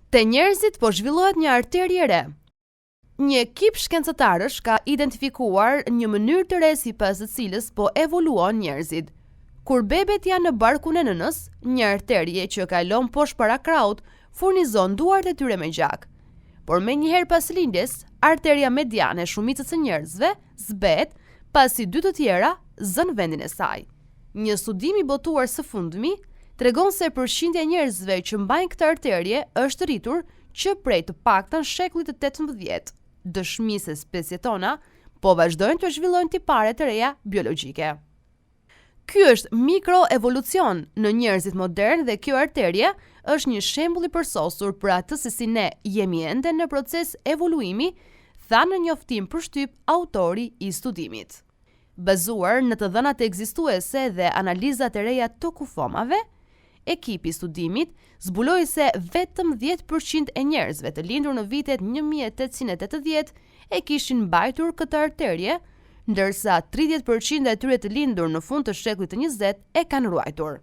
Te njerëzit po zhvillohet një arterie re. Një ekip shkencëtarësh ka identifikuar një mënyrë të re sipas së cilës po evoluon njerëzit. Kur bebet janë në barkun e nënës, një arterie që kalon poshtë para krahut furnizon duart e tyre me gjak. Por menjëherë pas lindjes, arteria mediane e shumicës së njerëzve zbehet, pasi dy të tjera zën vendin e saj. Një studim i botuar së fundmi tregon se përqindja e njerëzve që mbajnë këtë arterie është rritur që prej të paktën shekullit të 18. Dëshmi se specie tona po vazhdojnë të zhvillojnë tipare të reja biologjike. Ky është mikroevolucion në njerëzit modern dhe kjo arterie është një shembull i përsosur për atë se si ne jemi ende në proces evoluimi, tha në njoftim përshtyp autori i studimit. Bazuar në të dhënat ekzistuese dhe analizat e reja të kufomave, ekipi i studimit zbuloi se vetëm 10% e njerëzve të lindur në vitet 1880 e kishin mbajtur këtë arterie, ndërsa 30% e tyre të lindur në fund të shekullit të 20 e kanë ruajtur.